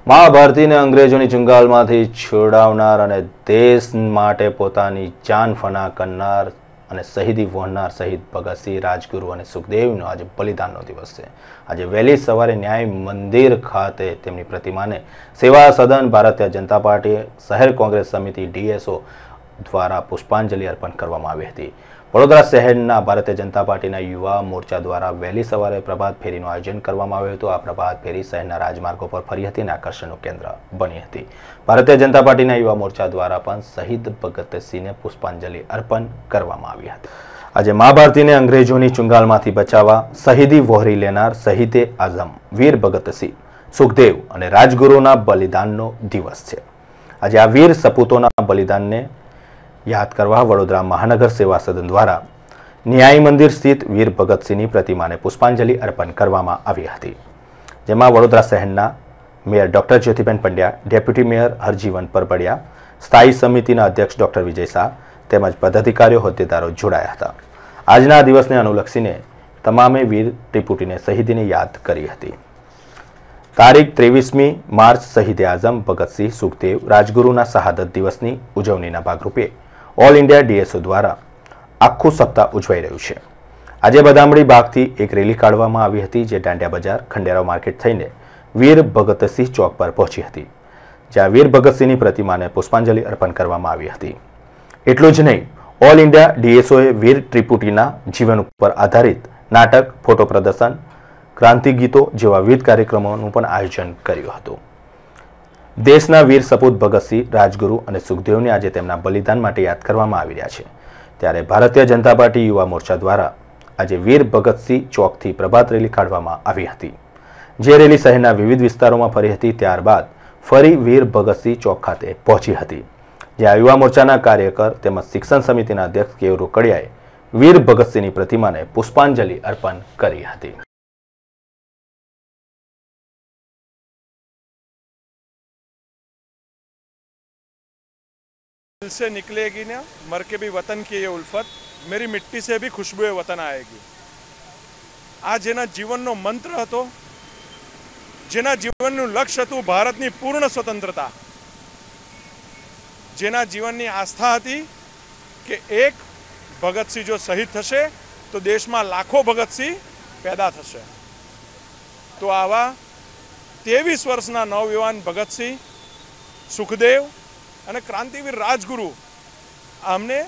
મહાભારતીને અંગ્રેજોની ચુંગાલમાંથી છોડાવનાર અને દેશ માટે પોતાની જાન ફના કરનાર અને શહીદી વહોરનાર શહીદ ભગતસિંહ, રાજગુરુ અને સુખદેવનો આજે બલિદાનનો દિવસ છે। આજે વહેલી સવારે ન્યાય મંદિર ખાતે તેમની પ્રતિમાને સેવા સદન ભારતીય જનતા પાર્ટી શહેર કોંગ્રેસ સમિતિ DSO દ્વારા પુષ્પાંજલિ અર્પણ કરવામાં આવી હતી। વડોદરા શહેરના ભારતીય જનતા પાર્ટીના યુવા મોરચા દ્વારા વહેલી સવારે પ્રભાત ફેરીનું આયોજન કરવામાં આવ્યું હતું। આ પ્રભાત ફેરી શહેરના રાજમાર્ગો પર ફરી હતી અને આકર્ષણનું કેન્દ્ર બની હતી। ભારતીય જનતા પાર્ટીના યુવા મોરચા દ્વારા પણ શહીદ ભગતસિંહને પુષ્પાંજલિ અર્પણ કરવામાં આવી હતી। આજે મહાભારતીને અંગ્રેજોની ચુંગાલમાંથી બચાવવા શહીદી વહોરી લેનાર શહીદે આઝમ વીર ભગતસિંહ, સુખદેવ અને રાજગુરુના બલિદાનનો દિવસ છે। આજે આ વીર સપૂતોના બલિદાનને યાદ કરવા વડોદરા મહાનગર સેવા સદન દ્વારા ન્યાય મંદિર સ્થિત વીર ભગતસિંહની પ્રતિમાને પુષ્પાંજલિ અર્પણ કરવામાં આવી હતી, જેમાં વડોદરા શહેરના mayor doctor Jyotiben Pandya, deputy mayor Harjivan Parbadiya, સ્થાયી સમિતિના અધ્યક્ષ ડોક્ટર વિજય શાહ તેમજ પદાધિકારીઓ, હોદ્દેદારો જોડાયા હતા। આજના દિવસને અનુલક્ષીને તમામે વીર ત્રિપુટીને શહીદીને યાદ કરી હતી। તારીખ 23મી માર્ચ શહીદે આઝમ ભગતસિંહ, સુખદેવ, રાજગુરુના શહાદત દિવસની ઉજવણીના ભાગરૂપે ઓલ ઇન્ડિયા DSO દ્વારા આખું સપ્તાહ ઉજવાઈ રહ્યું છે। આજે બદામડી બાગથી એક રેલી કાઢવામાં આવી હતી, જે દાંડિયા બજાર, ખંડેરાવ માર્કેટ થઈને વીર ભગતસિંહ ચોક પર પહોંચી હતી, જ્યાં વીર ભગતસિંહની પ્રતિમાને પુષ્પાંજલિ અર્પણ કરવામાં આવી હતી। એટલું જ નહીં, ઓલ ઇન્ડિયા DSOએ વીર ત્રિપુટીના જીવન ઉપર આધારિત નાટક, ફોટો પ્રદર્શન, ક્રાંતિ ગીતો જેવા વિવિધ કાર્યક્રમોનું પણ આયોજન કર્યું હતું। દેશના વીર સપૂત ભગતસિંહ, રાજગુરુ અને સુખદેવને આજે તેમના બલિદાન માટે યાદ કરવામાં આવી રહ્યા છે। ત્યારે ભારતીય જનતા પાર્ટી યુવા મોરચા દ્વારા આજે વીર ભગતસિંહ ચોકથી પ્રભાત રેલી કાઢવામાં આવી હતી, જે રેલી શહેરના વિવિધ વિસ્તારોમાં ફરી હતી। ત્યારબાદ ફરી વીર ભગતસિંહ ચોક ખાતે પહોંચી હતી, જ્યાં યુવા મોરચાના કાર્યકર તેમજ શિક્ષણ સમિતિના અધ્યક્ષ કેવ રોકડિયાએ વીર ભગતસિંહની પ્રતિમાને પુષ્પાંજલિ અર્પણ કરી હતી। दिल से निकलेगी ना मर के भी वतन की ये उल्फत, मेरी मिट्टी से भी खुशबुए वतन आएगी। आ जेना जीवनનો મંત્ર હતો, જેના જીવનનું લક્ષ્ય હતું ભારતની પૂર્ણ સ્વતંત્રતા, જેના જીવનની આસ્થા હતી કે એક ભગતસિંહ જો શહીદ થશે તો દેશમાં લાખો ભગતસિંહ પેદા થશે। તો આવા 23 વર્ષના નવયુવાન ભગતસિંહ, સુખદેવ અને ક્રાંતિવીર રાજગુરુ આમને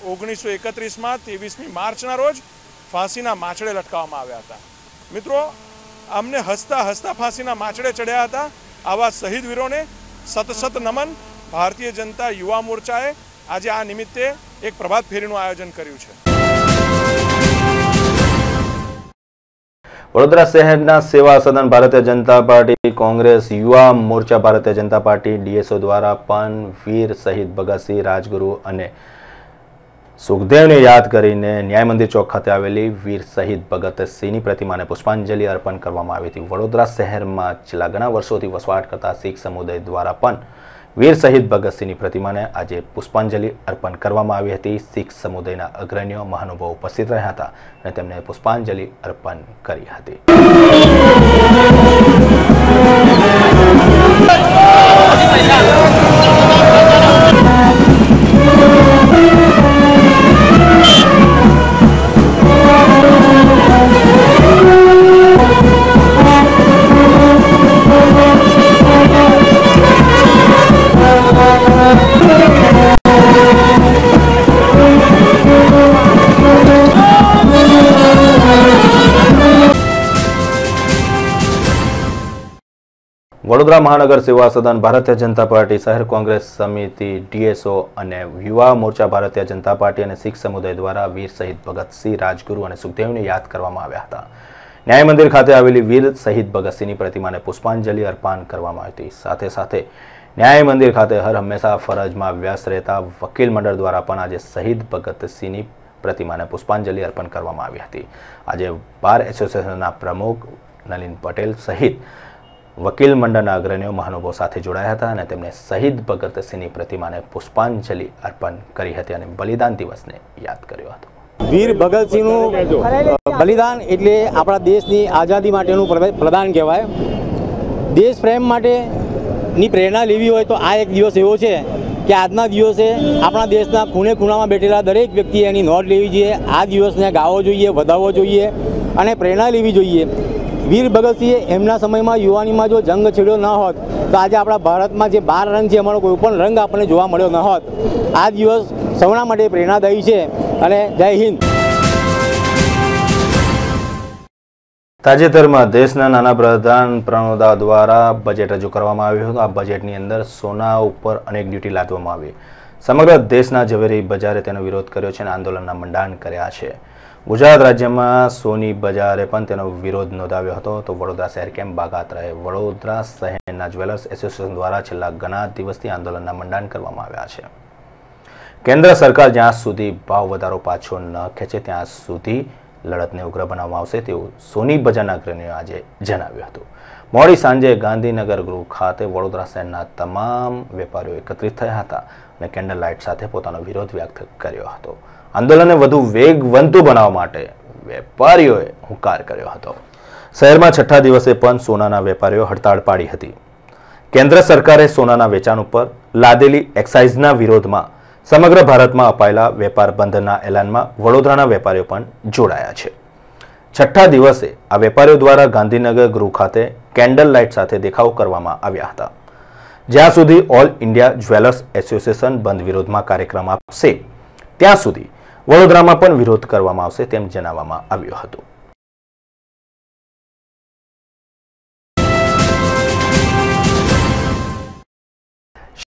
1931માં 23મી માર્ચના રોજ ફાંસીના માછડે લટકાવવામાં આવ્યા હતા। મિત્રો, આમને હસતા હસતા ફાંસીના માછડે ચડ્યા હતા। આવા શહીદ વીરોને સત સત નમન। ભારતીય જનતા યુવા મોરચાએ આજે આ નિમિત્તે એક પ્રભાત ફેરીનું આયોજન કર્યું છે। વડોદરા શહેરના સેવા સદન ભારતીય જનતા પાર્ટી, કોંગ્રેસ, યુવા મોરચા, ભારતીય જનતા પાર્ટી DSO દ્વારા પણ વીર શહીદ ભગતસિંહ, રાજગુરુ અને સુખદેવને યાદ કરીને ન્યાય મંદિર ચોક ખાતે આવેલી વીર શહીદ ભગતસિંહની પ્રતિમાને પુષ્પાંજલિ અર્પણ કરવામાં આવી હતી। વડોદરા શહેરમાં છેલ્લા ઘણા વર્ષોથી વસવાટ કરતા શીખ સમુદાય દ્વારા પણ વીર શહીદ ભગતસિંહની પ્રતિમાને આજે પુષ્પાંજલિ અર્પણ કરવામાં આવી હતી। શીખ સમુદાયના અગ્રણીઓ, મહાનુભાવો ઉપસ્થિત રહ્યા હતા અને તેમને પુષ્પાંજલિ અર્પણ કરી હતી। વડોદરા મહાનગર સેવા સદન ભારતીય જનતા પાર્ટી, શહેર કોંગ્રેસ સમિતિ DSO અને યુવા મોરચા ભારતીય જનતા પાર્ટી અને શીખ સમુદાય દ્વારા વીર શહીદ ભગતસિંહ, રાજગુરુ અને સુખદેવને યાદ કરવામાં આવ્યા હતા। ન્યાય મંદિર ખાતે આવેલી વીર શહીદ ભગતસિંહની પ્રતિમાને પુષ્પાંજલિ અર્પણ કરવામાં આવી હતી। સાથે સાથે ન્યાય મંદિર ખાતે હર હંમેશા ફરજમાં વ્યસ્ત રહેતા વકીલ મંડળ દ્વારા પણ આજે શહીદ ભગતસિંહની પ્રતિમાને પુષ્પાંજલિ અર્પણ કરવામાં આવી હતી। આજે બાર એસોસિએશનના પ્રમુખ નલિન પટેલ સહિત વકીલ મંડળના અગ્રણીઓ, મહાનુભાવો સાથે જોડાયા હતા અને તેમને શહીદ ભગતસિંહની પ્રતિમાને પુષ્પાંજલિ અર્પણ કરી હતી અને બલિદાન દિવસને યાદ કર્યો હતો। વીર ભગતસિંહનું બલિદાન એટલે આપણા દેશની આઝાદી માટેનું પ્રદાન કહેવાય। દેશ પ્રેમ માટેની પ્રેરણા લેવી હોય તો આ એક દિવસ એવો છે કે આજના દિવસે આપણા દેશના ખૂણે ખૂણામાં બેઠેલા દરેક વ્યક્તિએ એની નોંધ લેવી જોઈએ. આ દિવસને ગાવો જોઈએ, વધાવવો જોઈએ અને પ્રેરણા લેવી જોઈએ. વીર ભગતસિંહે એમના સમયમાં યુવાનીમાં જો જંગ છેડ્યો ન હોત તો આજે આપણા ભારતમાં જે 12 રંગ છે એમાંનો કોઈ પણ રંગ આપણને જોવા મળ્યો ન હોત. આ દિવસ સૌના માટે પ્રેરણાદાયી છે અને જય હિન્દ. તાજેતરમાં દેશના નાના પ્રધાન પ્રણોદા દ્વારા બજેટ રજૂ કરવામાં આવ્યું હતું. આ બજેટની અંદર સોના ઉપર અનેક ડ્યુટી લાદવામાં આવી. સમગ્ર દેશના ઝવેરી બજારે તેનો વિરોધ કર્યો છે અને આંદોલનના મંડાણ કર્યા છે. ગુજરાત રાજ્યમાં સોની બજારે પણ તેનો વિરોધ નોંધાવ્યો હતો. તો વડોદરા શહેર કેમ બાકાત રહે? વડોદરા શહેરના જ્વેલર્સ એસોસિએશન દ્વારા છેલ્લા ઘણા દિવસથી આંદોલનના મંડાણ કરવામાં આવ્યા છે. કેન્દ્ર સરકાર જ્યાં સુધી ભાવ વધારો પાછો ન ખેંચે ત્યાં સુધી લડતને ઉગ્ર બનાવવામાં આવશે તેવું સોની બજારના અગ્રણીઓએ આજે જણાવ્યું હતું. મોડી સાંજે ગાંધીનગર ગૃહ ખાતે વડોદરા શહેરના તમામ વેપારીઓ એકત્રિત થયા હતા અને કેન્ડલ લાઇટ સાથે પોતાનો વિરોધ વ્યક્ત કર્યો હતો. આંદોલનને વધુ વેગવંતુ બનાવવા માટે વેપારીઓએ હુંકાર કર્યો હતો. શહેરમાં છઠ્ઠા દિવસે પણ સોનાના વેપારીઓ હડતાળ પાડી હતી. કેન્દ્ર સરકારે સોનાના વેચાણ ઉપર લાદેલી એક્સાઇઝના વિરોધમાં સમગ્ર ભારતમાં અપાયેલા વેપાર બંધના એલાનમાં વડોદરાના વેપારીઓ પણ જોડાયા છે. છઠ્ઠા દિવસે આ વેપારીઓ દ્વારા ગાંધીનગર ગૃહ ખાતે કેન્ડલ લાઇટ સાથે દેખાવ કરવામાં આવ્યા હતા. જ્યાં સુધી ઓલ ઇન્ડિયા જ્વેલર્સ એસોસિએશન બંધ વિરોધમાં કાર્યક્રમ આપશે ત્યાં સુધી વડોદરામાં પણ વિરોધ કરવામાં આવશે તેમ જણાવવામાં આવ્યું હતું.